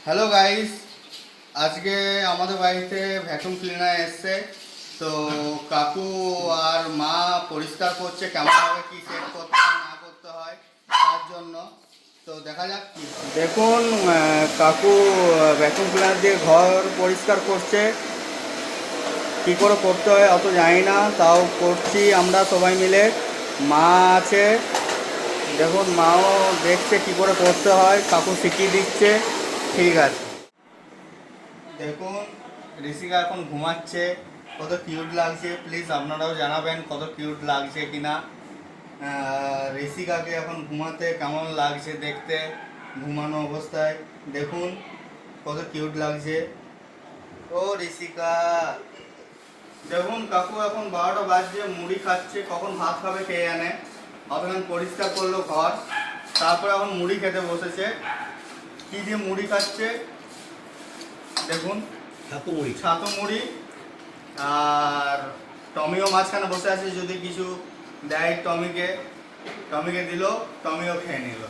Hello guys, আজকে আমাদের বাড়িতে ভ্যাকুম ক্লিনার এসছে। তো কাকু আর মা পরিষ্কার করছে কেমনভাবে কি সেট করতে হয় না করতে হয় তার জন্য। তো দেখা যাক কি। দেখুন, কাকু ভ্যাকুম ক্লিনার দিয়ে ঘর পরিষ্কার করছে। কী করে করতে হয় অত জানি না, তাও করছি আমরা সবাই মিলে। মা আছে, দেখুন মাও দেখছে কী করে করতে হয়, কাকু শিখিয়ে দিচ্ছে। ঠিক আছে, দেখুন ঋষিকা এখন ঘুমাচ্ছে, কত কিউট লাগছে। প্লিজ আপনারাও জানাবেন কত কিউট লাগছে কিনা। ঋষিকাকে এখন ঘুমাতে কেমন লাগছে দেখতে, ঘুমানো অবস্থায় দেখুন কত কিউট লাগছে। ও ঋষিকা, দেখুন কাকু এখন 12টা বাজছে, মুড়ি খাচ্ছে। কখন ভাত খাবে খেয়ে আনে, অতক্ষণ পরিষ্কার করলো ঘর, তারপরে এখন মুড়ি খেতে বসেছে। কি দিয়ে মুড়ি খাচ্ছে দেখুন, ছাতু মুড়ি। আর টমিও মাঝখানে বসে আছে, যদি কিছু দেয় টমিকে দিল, টমিও খেয়ে নিল।